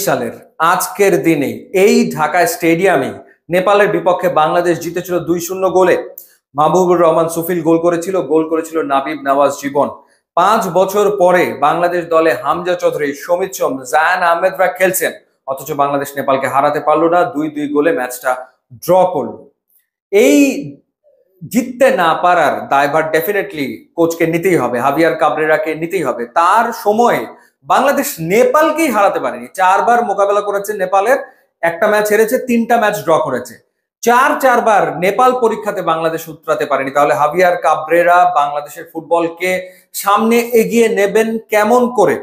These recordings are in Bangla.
সালের আজকের দিনে এই ঢাকা স্টেডিয়ামে নেপালের বিপক্ষে বাংলাদেশ জিতেছিল 2-0 গোলে। মাহবুবুর রহমান সুফিল গোল করেছিল নাবিব নওয়াজ জীবন। 5 বছর পরে বাংলাদেশ দলে হামজা চৌধুরী, সমিত সোম, জায়ান আহমেদরা খেলছেন, অথচ বাংলাদেশ নেপালকে হারাতে পারলো না। 2-2 গোলে ম্যাচটা ড্র করলো। এই জিততে না পারার দায়ভার ডেফিনেটলি কোচকে নিতেই হবে, হাভিয়ার কাবরেরাকে নিতেই হবে। তার সময়ে বাংলাদেশ নেপালকেই হারাতে পারেনি। 4বার মোকাবেলা করেছে নেপালের, একটা ম্যাচ হেরেছে, 3টা ম্যাচ ড্র করেছে। চারবার নেপাল পরীক্ষাতে বাংলাদেশ উতরাতে পারেনি। তাহলে হাভিয়ার কাবরেরা বাংলাদেশের ফুটবলকে সামনে এগিয়ে নেবেন কেমন করে?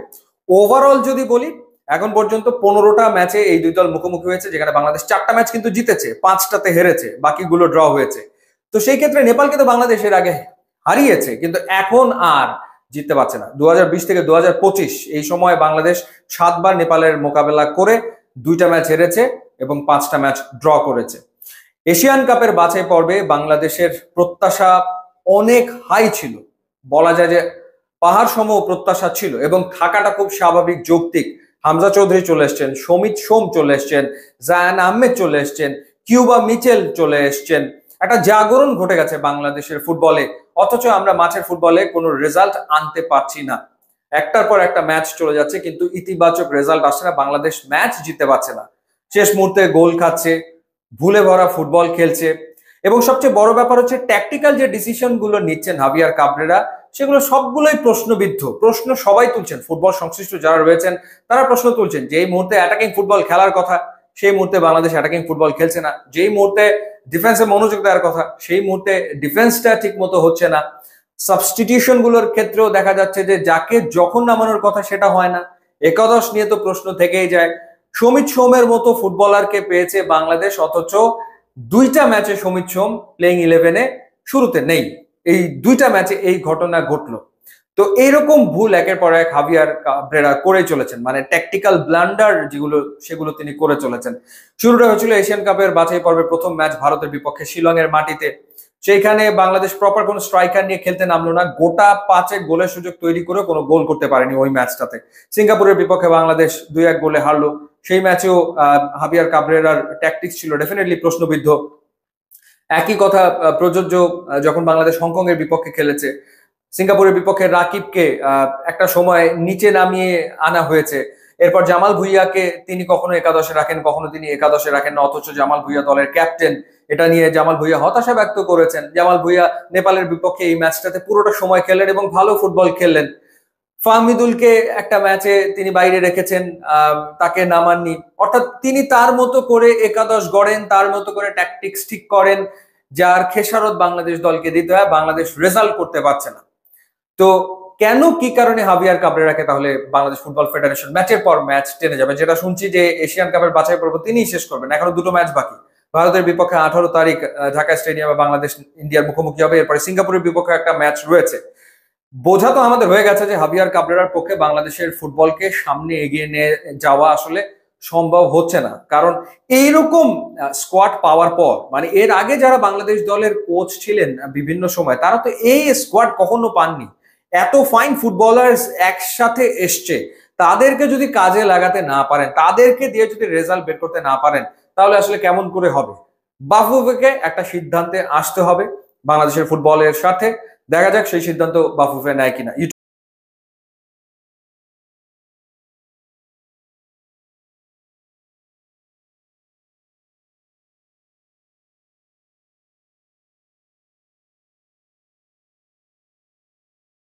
ওভারঅল যদি বলি, এখন পর্যন্ত 15টা ম্যাচে এই দুই দল মুখোমুখি হয়েছে, যেখানে বাংলাদেশ 4টা ম্যাচ কিন্তু জিতেছে, 5টাতে হেরেছে, বাকিগুলো ড্র হয়েছে। তো সেই ক্ষেত্রে নেপালকে তো বাংলাদেশের আগে হারিয়েছে, কিন্তু এখন আর জিততে পারছে না। 2020 থেকে 2025 এই সময় বাংলাদেশ 7বার নেপালের মোকাবেলা করে 2টা ম্যাচ হেরেছে এবং 5টা ম্যাচ ড্র করেছে। এশিয়ান কাপের বাছাই পর্বে বাংলাদেশের প্রত্যাশা অনেক হাই ছিল, বলা যায় যে পাহাড় সম প্রত্যাশা ছিল, এবং থাকাটা খুব স্বাভাবিক, যৌক্তিক। হামজা চৌধুরী চলে এসছেন, সমিত সোম চলে এসছেন, জায়ান আহমেদ চলে এসছেন, কিউবা মিচেল চলে এসছেন। একটা জাগরণ ঘটে গেছে বাংলাদেশের ফুটবলে, অথচ আমরা মাঠের ফুটবলে কোনো রেজাল্ট আনতে পারছি না। একটার পর একটা ম্যাচ চলে যাচ্ছে, কিন্তু ইতিবাচক রেজাল্ট আসছে না। বাংলাদেশ ম্যাচ জিততে পারছে না, শেষ মুহূর্তে গোল খাচ্ছে, ভুলে ভরা ফুটবল খেলছে। এবং সবচেয়ে বড় ব্যাপার হচ্ছে ট্যাকটিক্যাল যে ডিসিশন গুলো নিচ্ছেন হাভিয়ার কাবরেরা, সেগুলো সবগুলোই প্রশ্নবিদ্ধ। প্রশ্ন সবাই তুলছেন, ফুটবল সংশ্লিষ্ট যারা রয়েছেন তারা প্রশ্ন তুলছেন। যেই মুহূর্তে অ্যাটাকিং ফুটবল খেলার কথা, সেই মুহূর্তে বাংলাদেশ অ্যাটাকিং ফুটবল খেলছে না। যেই মুহূর্তে ডিফেন্সে মনোযোগ দেওয়ার কথা, সেই মুহূর্তে ডিফেন্সটা ঠিক মতো হচ্ছে না। সাবস্টিটিউশন গুলোর ক্ষেত্রেও দেখা যাচ্ছে যে যাকে যখন নামানোর কথা সেটা হয় না। একাদশ নিয়ে তো প্রশ্ন থেকেই যায়। সমিত সোমের মতো ফুটবলারকে পেয়েছে বাংলাদেশ, অথচ 2টা ম্যাচে সমিত সোম প্লেইং 11-এ শুরুতে নেই। এই 2টা ম্যাচে এই ঘটনা ঘটলো। তো এইরকম ভুল একের পর এক হাভিয়ার কাবরেরা করে চলেছেন, মানে ট্যাকটিক্যাল ব্লান্ডার যেগুলো, সেগুলো তিনি করে চলেছেন। শুরুটা হয়েছিল এশিয়ান কাপের বাছাই পর্বের প্রথম ম্যাচ ভারতের বিপক্ষে শিলং এর মাটিতে। সেইখানে বাংলাদেশ প্রপার কোনো স্ট্রাইকার নিয়ে খেলতে নামলো না, গোটা 5 গোলের সুযোগ তৈরি করে কোনো গোল করতে পারেনি ওই ম্যাচটাতে। সিঙ্গাপুরের বিপক্ষে বাংলাদেশ 2-1 গোলে হারলো। সেই ম্যাচেও হাভিয়ার কাবরেরার ট্যাকটিক্স ছিল ডেফিনেটলি প্রশ্নবিদ্ধ। একই কথা প্রযোজ্য যখন বাংলাদেশ হংকং এর বিপক্ষে খেলেছে। সিঙ্গাপুরের বিপক্ষে রাকিবকে একটা সময় নিচে নামিয়ে আনা হয়েছে। এরপর জামাল ভুঁইয়াকে তিনি কখনো একাদশে রাখেন, কখনো তিনি একাদশে রাখেন না, অথচ জামাল ভুঁইয়া দলের ক্যাপ্টেন। এটা নিয়ে জামাল ভুঁইয়া হতাশা ব্যক্ত করেছেন। জামাল ভুঁইয়া নেপালের বিপক্ষে এই ম্যাচটাতে পুরোটা সময় খেললেন এবং ভালো ফুটবল খেললেন। ফাহমিদুলকে একটা ম্যাচে তিনি বাইরে রেখেছেন, তাকে নামাননি। অর্থাৎ তিনি তার মতো করে একাদশ গড়েন, তার মতো করে ট্যাকটিক্স ঠিক করেন, যার খেসারত বাংলাদেশ দলকে দিতে হয়। বাংলাদেশ রেজাল্ট করতে পারছে না। তো কেন, কি কারণে হাভিয়ার কাবরেরাকে তাহলে বাংলাদেশ ফুটবল ফেডারেশন ম্যাচের পর ম্যাচ টেনে যাবে? যেটা শুনছি যে এশিয়ান কাপের বাছাই পর্ব তিনিই শেষ করবেন। এখনো 2টো ম্যাচ বাকি। ভারতের বিপক্ষে 18 তারিখ ঢাকা স্টেডিয়ামে বাংলাদেশ ইন্ডিয়ার মুখোমুখি হবে। এরপরে সিঙ্গাপুরের বিপক্ষে একটা ম্যাচ রয়েছে। বোঝা তো আমাদের হয়ে গেছে যে হাভিয়ার কাবরেরার পক্ষে বাংলাদেশের ফুটবলকে সামনে এগিয়ে নিয়ে যাওয়া আসলে সম্ভব হচ্ছে না। কারণ এইরকম স্কোয়াড পাওয়ার পর, মানে এর আগে যারা বাংলাদেশ দলের কোচ ছিলেন বিভিন্ন সময়, তারা তো এই স্কোয়াড কখনো পাননি। এত ফাইন ফুটবলার্স একসাথে এসছে, তাদেরকে যদি কাজে লাগাতে না পারেন, তাদেরকে দিয়ে যদি রেজাল্ট বের করতে না পারেন, তাহলে আসলে কেমন করে হবে? বাফুফেকে একটা সিদ্ধান্তে আসতে হবে বাংলাদেশের ফুটবলের সাথে। দেখা যাক সেই সিদ্ধান্ত বাফুফে নেয় কিনা।